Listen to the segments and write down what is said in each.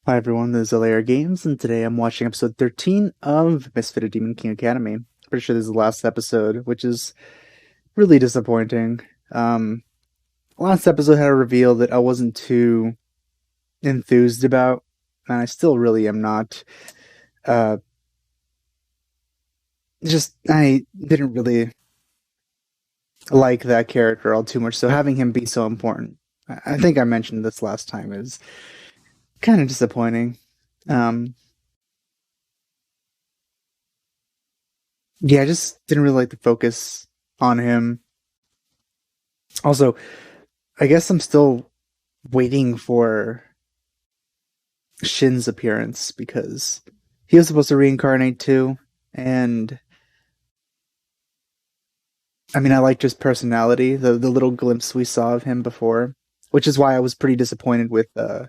Hi everyone, this is LAR Games, and today I'm watching episode 13 of Misfit of Demon King Academy. Pretty sure this is the last episode, which is really disappointing. Um, Last episode had a reveal that I wasn't too enthused about, and I still really am not. Uh, I didn't really like that character all too much, so having him be so important, I think I mentioned this last time, is kind of disappointing. Um, yeah, I just didn't really like the focus on him. Also, I guess I'm still waiting for Shin's appearance because he was supposed to reincarnate too, and I mean I liked his personality, the little glimpse we saw of him before, which is why I was pretty disappointed with uh,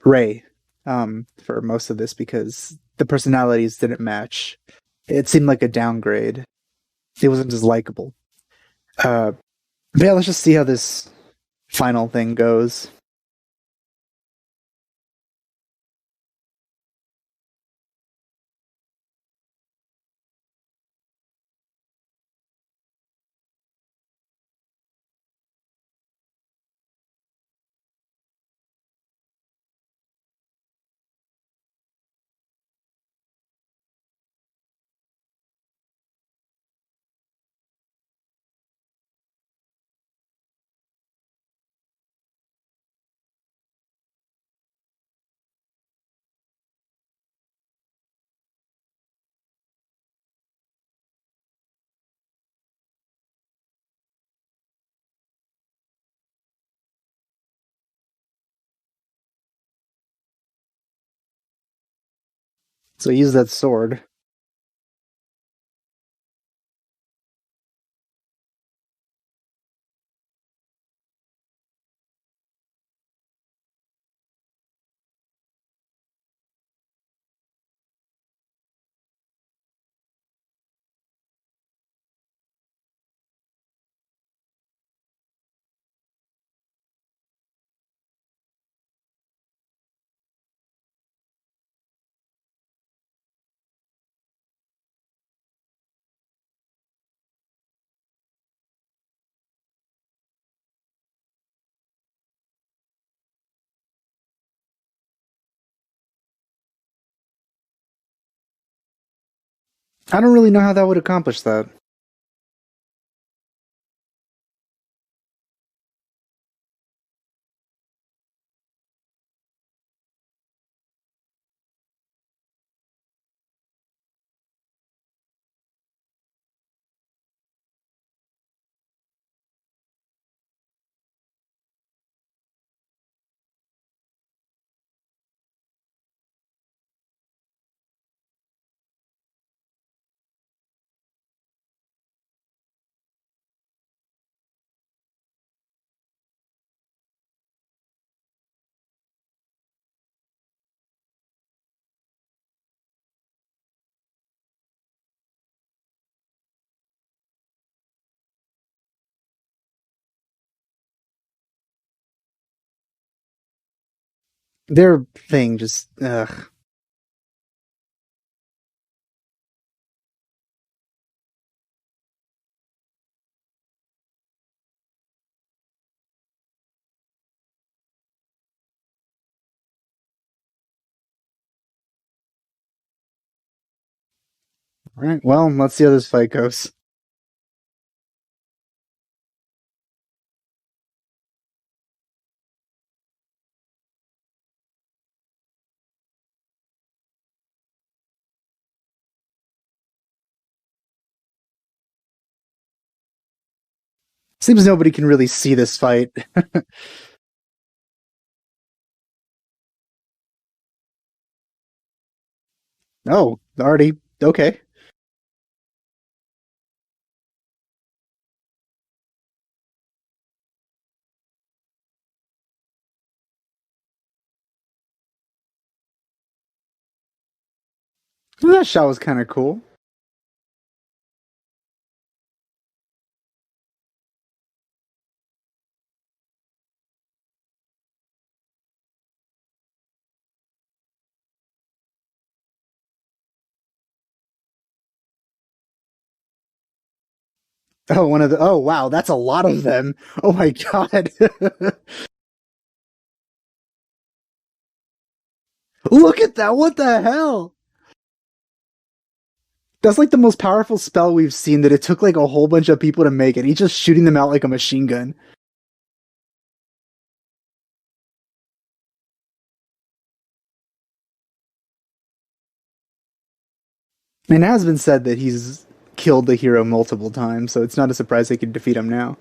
Ray for most of this because the personalities didn't match. It seemed like a downgrade. It wasn't as likable. Uh, but yeah, let's just see how this final thing goes. So use that sword. I don't really know how that would accomplish that. Their thing just ugh. All right, well, let's see how this fight goes. Seems nobody can really see this fight. Oh, already okay. Well, that shot was kind of cool. Oh, one of the. Oh, wow, that's a lot of them. Oh my god. Look at that. What the hell? That's like the most powerful spell we've seen that it took like a whole bunch of people to make it. He's just shooting them out like a machine gun. And it has been said that he's killed the hero multiple times, so it's not a surprise they could defeat him now.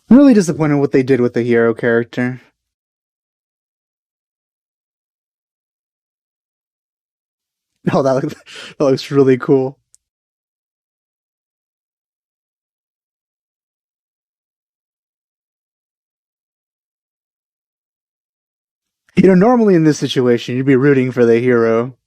I'm really disappointed what they did with the hero character. Oh, that looks really cool. You know, normally in this situation, you'd be rooting for the hero.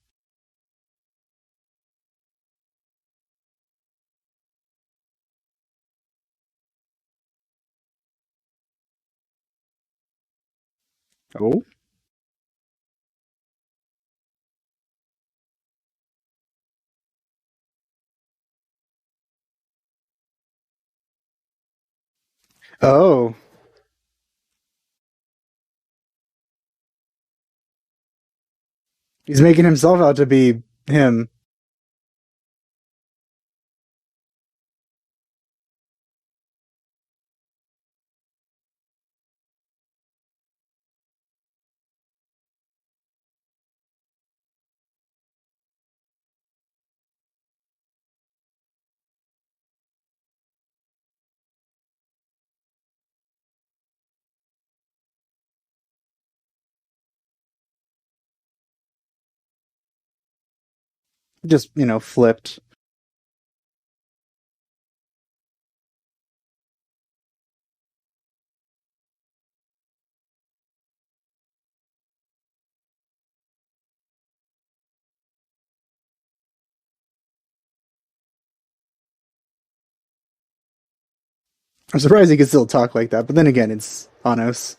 Oh, oh, he's making himself out to be him. Just, flipped. I'm surprised he could still talk like that, but then again, it's Anos.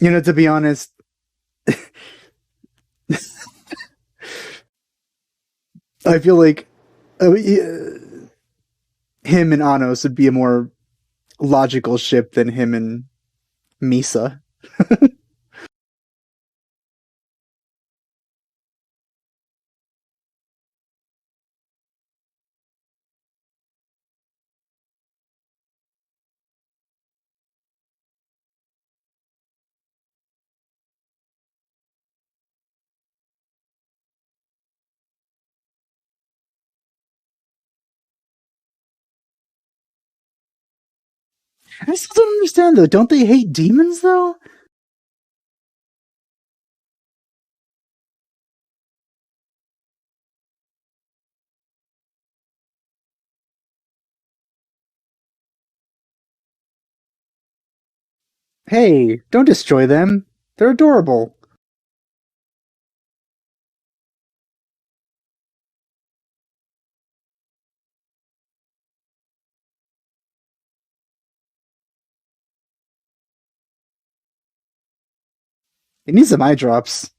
To be honest, I feel like him and Anos would be a more logical ship than him and Misa. I still don't understand though. Don't they hate demons though? Hey, don't destroy them. They're adorable. It needs some eye drops.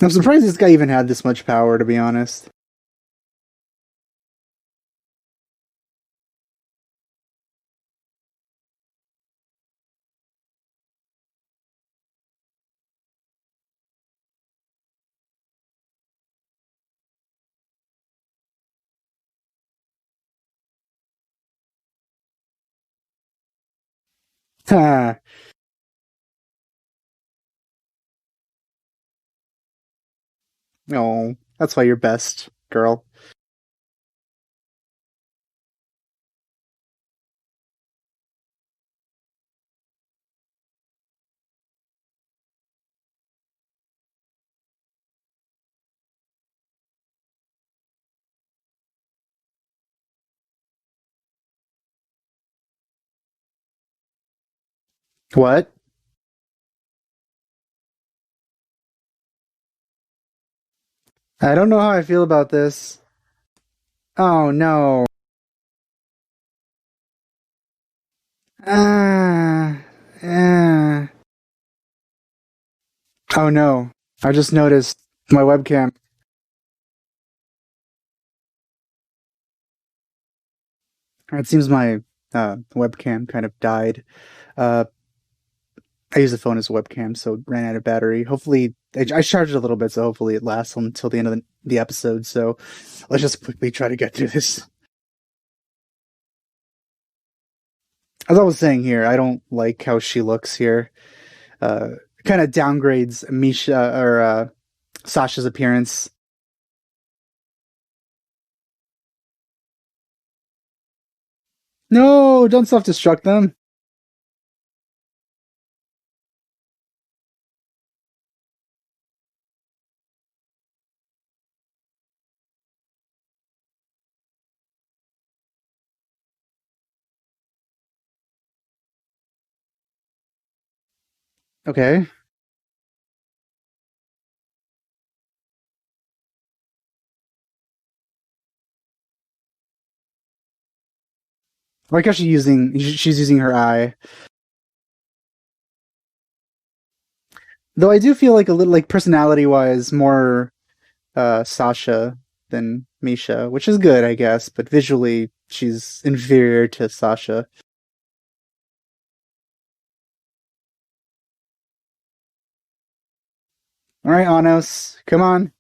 I'm surprised this guy even had this much power, to be honest. Ha. No, that's why you're best, girl. What? I don't know how I feel about this. Oh no. Ah. Ah. Oh no. I just noticed my webcam. It seems my webcam kind of died. Uh, I use the phone as a webcam, so it ran out of battery. Hopefully, I charged it a little bit, so hopefully it lasts until the end of the episode. So let's just quickly try to get through this. As I was saying here, I don't like how she looks here. Uh, Kind of downgrades Misha or Sasha's appearance. No, don't self-destruct them. Okay. I like how she's using her eye. Though I do feel like a little like personality wise more Sasha than Misha, which is good, I guess, but visually she's inferior to Sasha. All right, Anos, come on.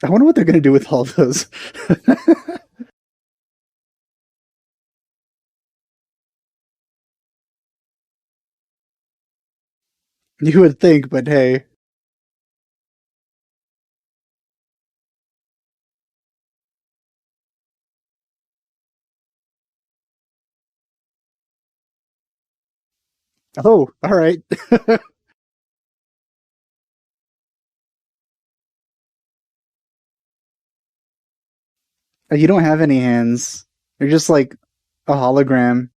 I wonder what they're gonna do with all those. You would think, but hey. Oh, all right. You don't have any hands. You're just like a hologram.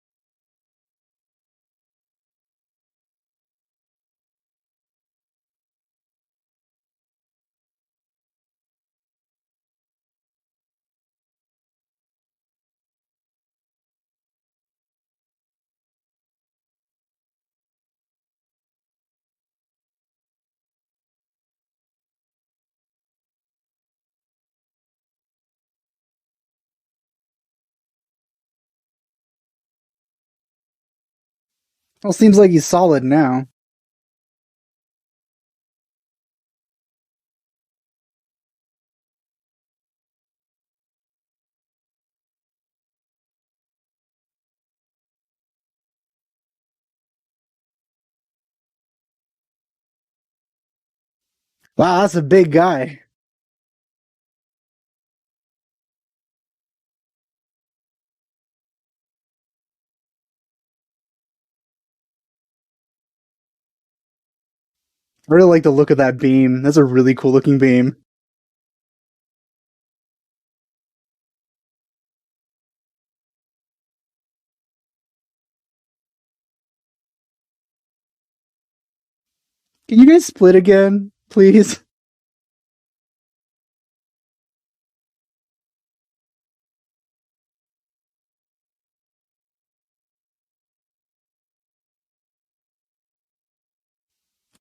Well, seems like he's solid now. Wow, that's a big guy. I really like the look of that beam. That's a really cool looking beam. Can you guys split again, please?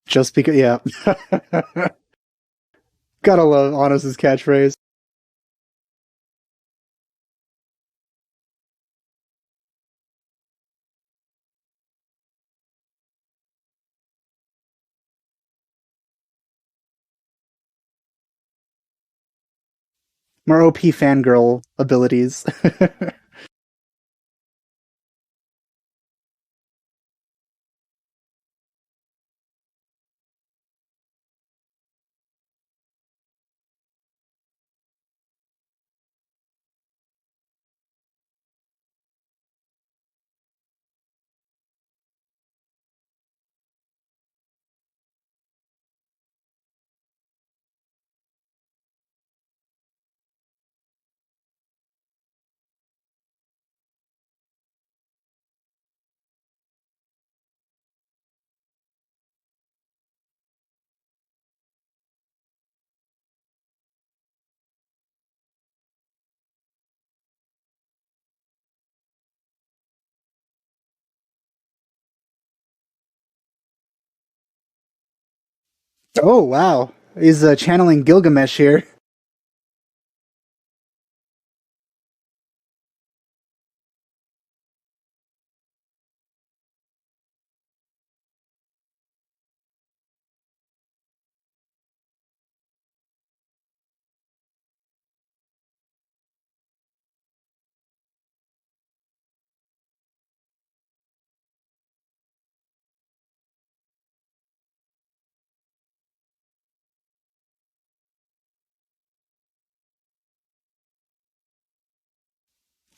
Just because, yeah. Gotta love Honest's catchphrase. More OP fangirl abilities. Oh, wow. He's channeling Gilgamesh here.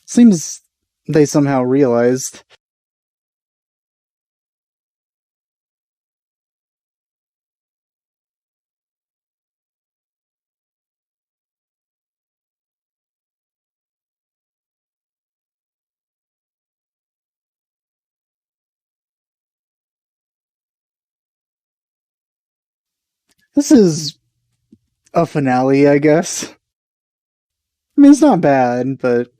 Seems they somehow realized. This is a finale, I guess. I mean, it's not bad, but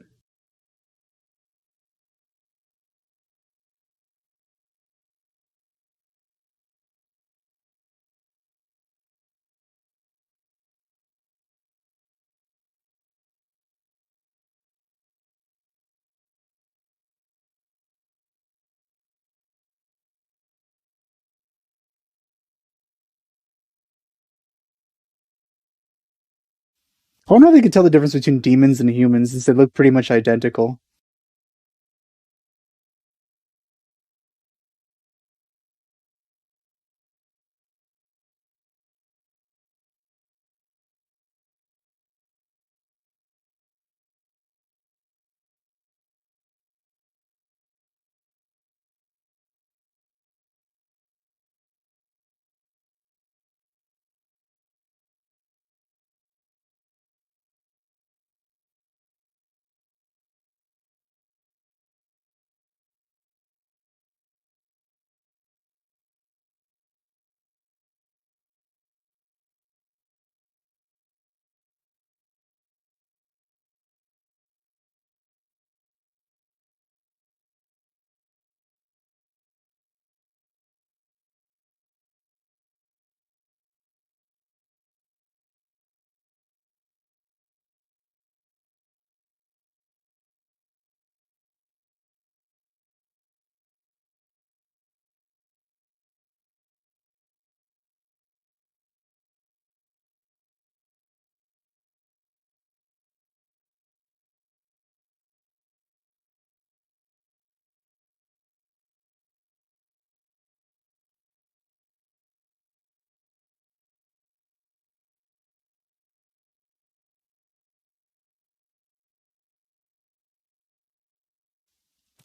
I wonder how they could tell the difference between demons and humans since they look pretty much identical.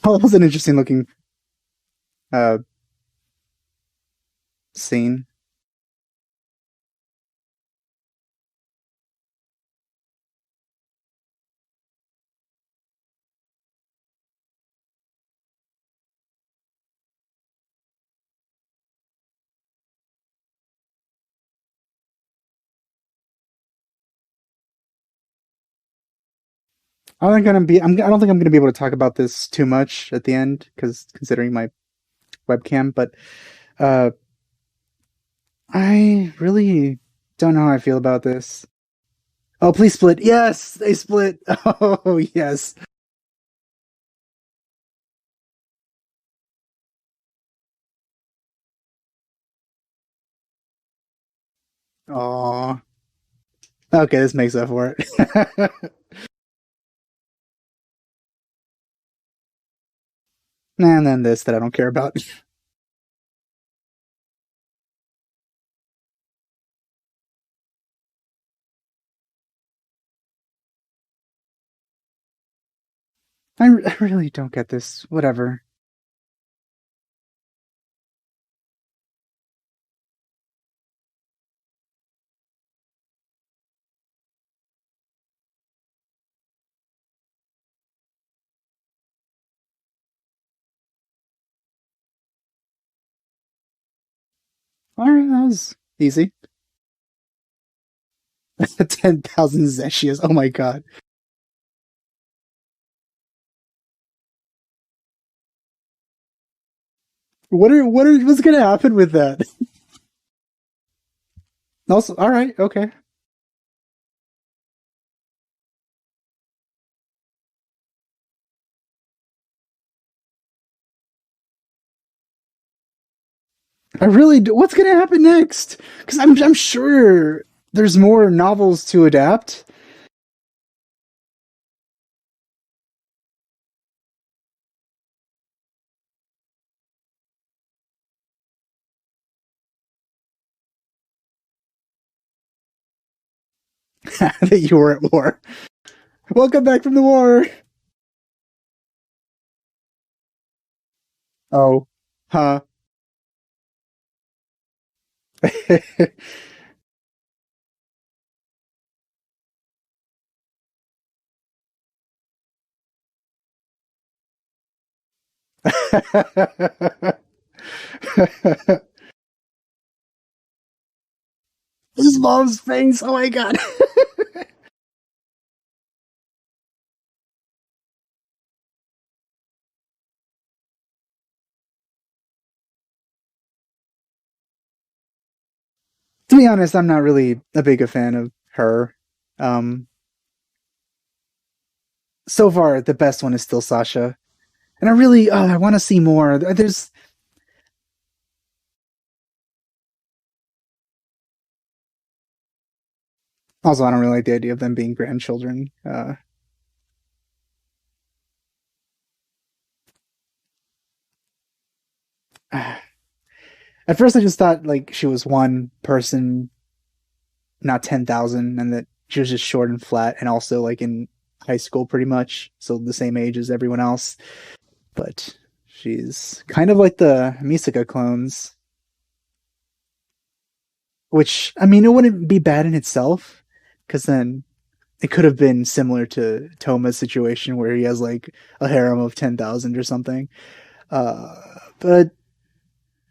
Oh, that was an interesting looking uh scene. I don't think I'm gonna be able to talk about this too much at the end because considering my webcam, but uh, I really don't know how I feel about this. Oh, please split. Yes, they split. Oh, yes. Oh, okay, this makes up for it. And then this that I don't care about. I really don't get this. Whatever. All right, that was easy. 10,000 Zeshias. Oh my god. What's gonna happen with that? Also, all right, okay. I really do. What's gonna happen next? Because I'm sure there's more novels to adapt. That you were at war. Welcome back from the war. Oh, huh. His mom's face. Oh my god. To be honest, I'm not really a big a fan of her. Um, so far, the best one is still Sasha, and I want to see more. There's also I don't really like the idea of them being grandchildren. At first, I just thought like she was one person, not 10,000, and that she was just short and flat, and also like in high school, pretty much, so the same age as everyone else. But she's kind of like the Misaka clones, which I mean, it wouldn't be bad in itself, because then it could have been similar to Toma's situation where he has like a harem of 10,000 or something. Uh, but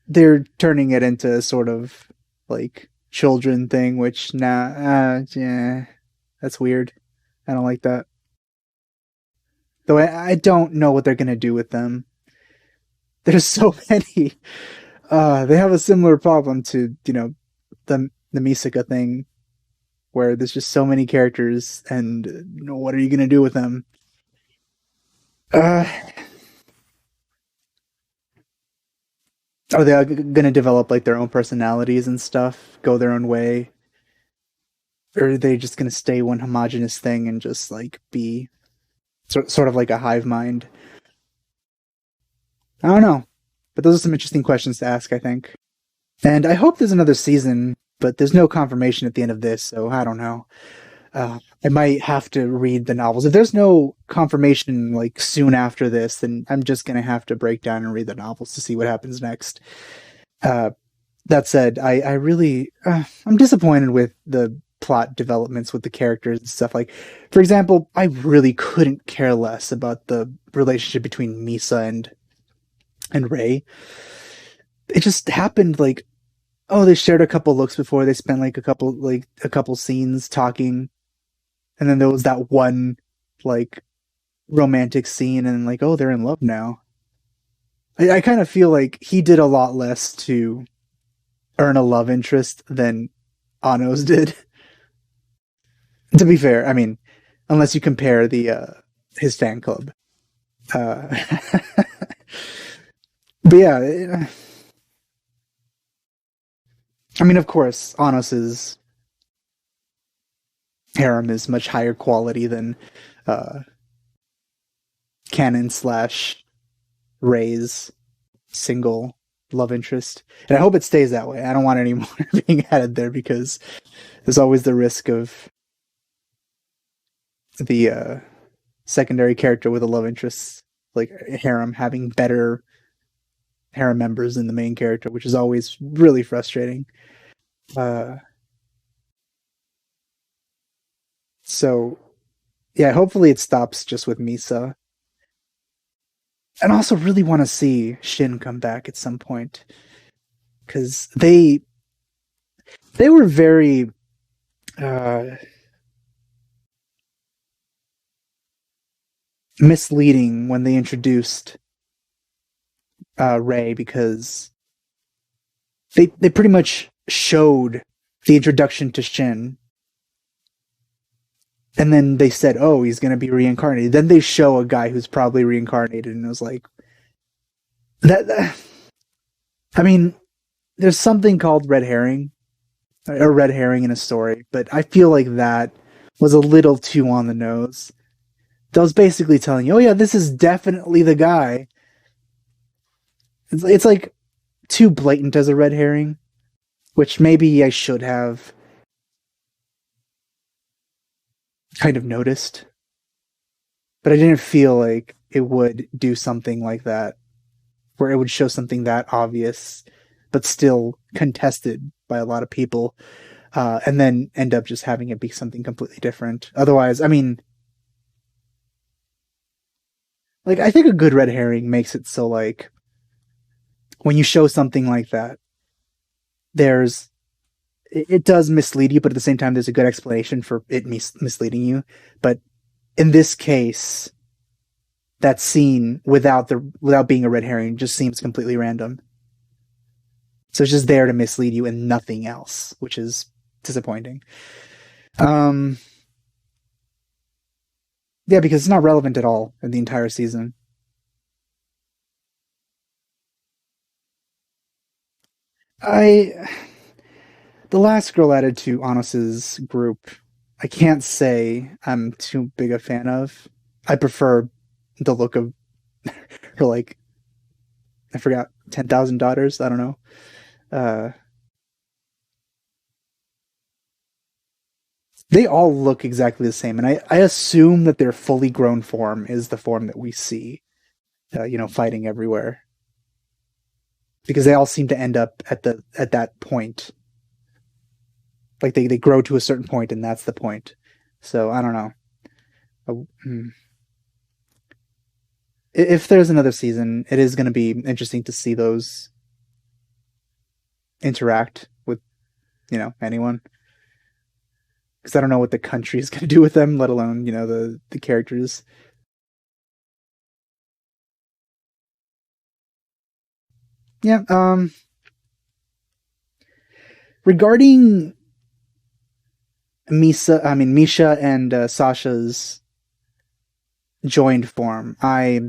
they're turning it into a sort of like children thing, which yeah, that's weird. I don't like that. Though I don't know what they're gonna do with them. There's so many. They have a similar problem to the Misaka thing, where there's just so many characters, and what are you gonna do with them? Uh, are they gonna develop like their own personalities and stuff, go their own way, or are they just gonna stay one homogenous thing and just like be sort of like a hive mind? I don't know, but those are some interesting questions to ask, I think. And I hope there's another season, but there's no confirmation at the end of this, so I don't know. I might have to read the novels. If there's no confirmation like soon after this, then I'm just gonna have to break down and read the novels to see what happens next. Uh, that said, I really I'm disappointed with the plot developments with the characters and stuff. Like, for example, I really couldn't care less about the relationship between Misa and Ray. It just happened like, oh, they shared a couple looks before, they spent like a couple scenes talking, and then there was that one like romantic scene and like, oh, they're in love now. I kind of feel like he did a lot less to earn a love interest than Anos did. To be fair, I mean, unless you compare the his fan club. Uh, but yeah, I mean, of course, Anos's harem is much higher quality than uh, canon slash Ray's single love interest, and I hope it stays that way. I don't want any more being added there because there's always the risk of the secondary character with a love interest, like harem, having better harem members than the main character, which is always really frustrating. Uh, so yeah, hopefully it stops just with Misa. And I also really want to see Shin come back at some point because they were very uh, misleading when they introduced Ray because they pretty much showed the introduction to Shin, and then they said, "Oh, he's going to be reincarnated." Then they show a guy who's probably reincarnated, and it was like that. I mean, there's something called red herring, or red herring in a story, but I feel like that was a little too on the nose. That was basically telling you, "Oh yeah, this is definitely the guy." It's like too blatant as a red herring, which maybe I should have kind of noticed, but I didn't feel like it would do something like that, where it would show something that obvious, but still contested by a lot of people, and then end up just having it be something completely different. Otherwise, I mean, like, I think a good red herring makes it so, like, when you show something like that, there's it does mislead you, but at the same time, there's a good explanation for it misleading you. But in this case, that scene without being a red herring just seems completely random. So it's just there to mislead you and nothing else, which is disappointing. Yeah, because it's not relevant at all in the entire season. I the last girl added to Anos's group, I can't say I'm too big a fan of. I prefer the look of her, like, I forgot, 10,000 daughters. I don't know. Uh, they all look exactly the same, and I assume that their fully grown form is the form that we see, fighting everywhere, because they all seem to end up at that point. Like they grow to a certain point, and that's the point. So I don't know. If there's another season, it is going to be interesting to see those interact with, anyone. Because I don't know what the country is going to do with them, let alone, the characters. Yeah. Regarding Misha and Sasha's joined form, I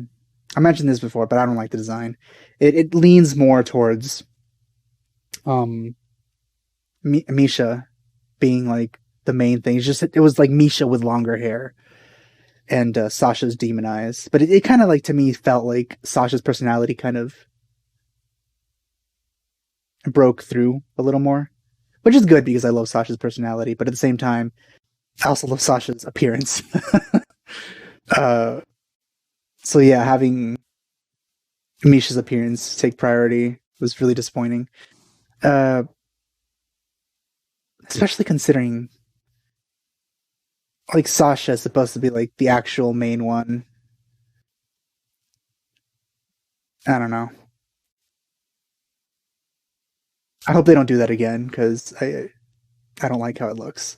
mentioned this before, but I don't like the design. It leans more towards Misha being like the main thing. It was like Misha with longer hair and Sasha's demon eyes. But it kind of, like, to me, felt like Sasha's personality kind of broke through a little more, which is good because I love Sasha's personality. But at the same time, I also love Sasha's appearance. So yeah, having Misha's appearance take priority was really disappointing. Uh, Especially considering, like, Sasha is supposed to be like the actual main one. I don't know. I hope they don't do that again because I don't like how it looks.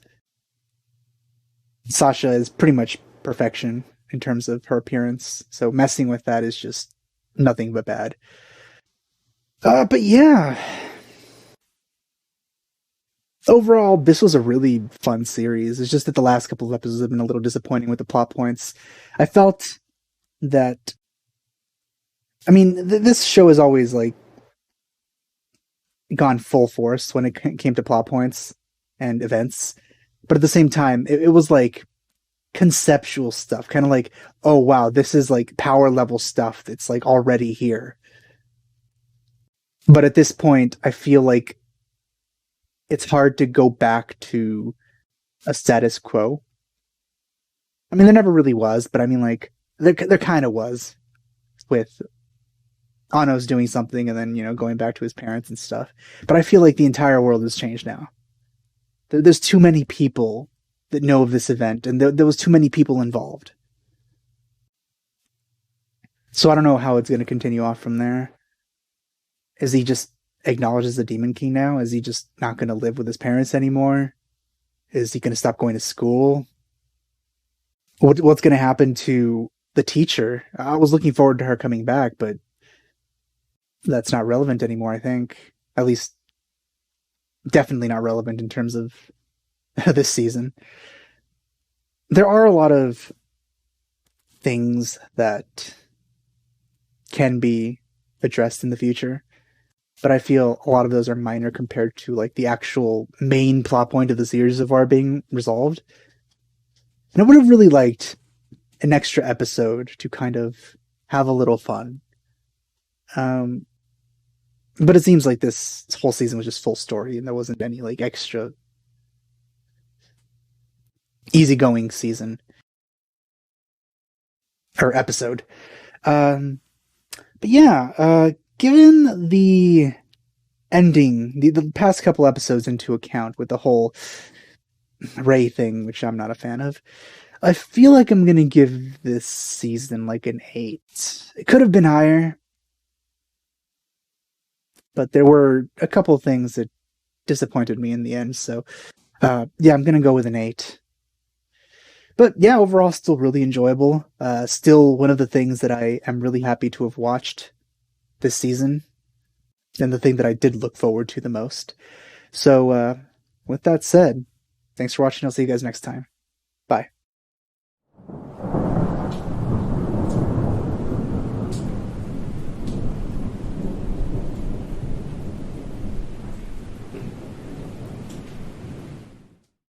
Sasha is pretty much perfection in terms of her appearance. So messing with that is just nothing but bad. But yeah, overall, this was a really fun series. It's just that the last couple of episodes have been a little disappointing with the plot points. I felt that, I mean, this show has always like gone full force when it came to plot points and events, but at the same time, it was like conceptual stuff, kind of like, oh wow, this is like power level stuff that's like already here. But at this point, I feel like it's hard to go back to a status quo. I mean, there never really was, but I mean, like, there kind of was with Ano's doing something and then, you know, going back to his parents and stuff. But I feel like the entire world has changed now. There's too many people that know of this event, and there was too many people involved. So I don't know how it's going to continue off from there. Is he just acknowledges the Demon King now? Is he just not going to live with his parents anymore? Is he going to stop going to school? What's going to happen to the teacher? I was looking forward to her coming back, but that's not relevant anymore, I think. At least, definitely not relevant in terms of this season. There are a lot of things that can be addressed in the future, but I feel a lot of those are minor compared to like the actual main plot point of the series of are being resolved. And I would have really liked an extra episode to kind of have a little fun. But it seems like this whole season was just full story and there wasn't any like extra easygoing season or episode. But yeah, given the ending, the past couple episodes into account with the whole Ray thing, which I'm not a fan of, I feel like I'm going to give this season like an 8. It could have been higher, but there were a couple things that disappointed me in the end. So, yeah, I'm going to go with an 8. But yeah, overall, still really enjoyable. Still one of the things that I am really happy to have watched this season, and the thing that I did look forward to the most. So, with that said, thanks for watching. I'll see you guys next time. Bye.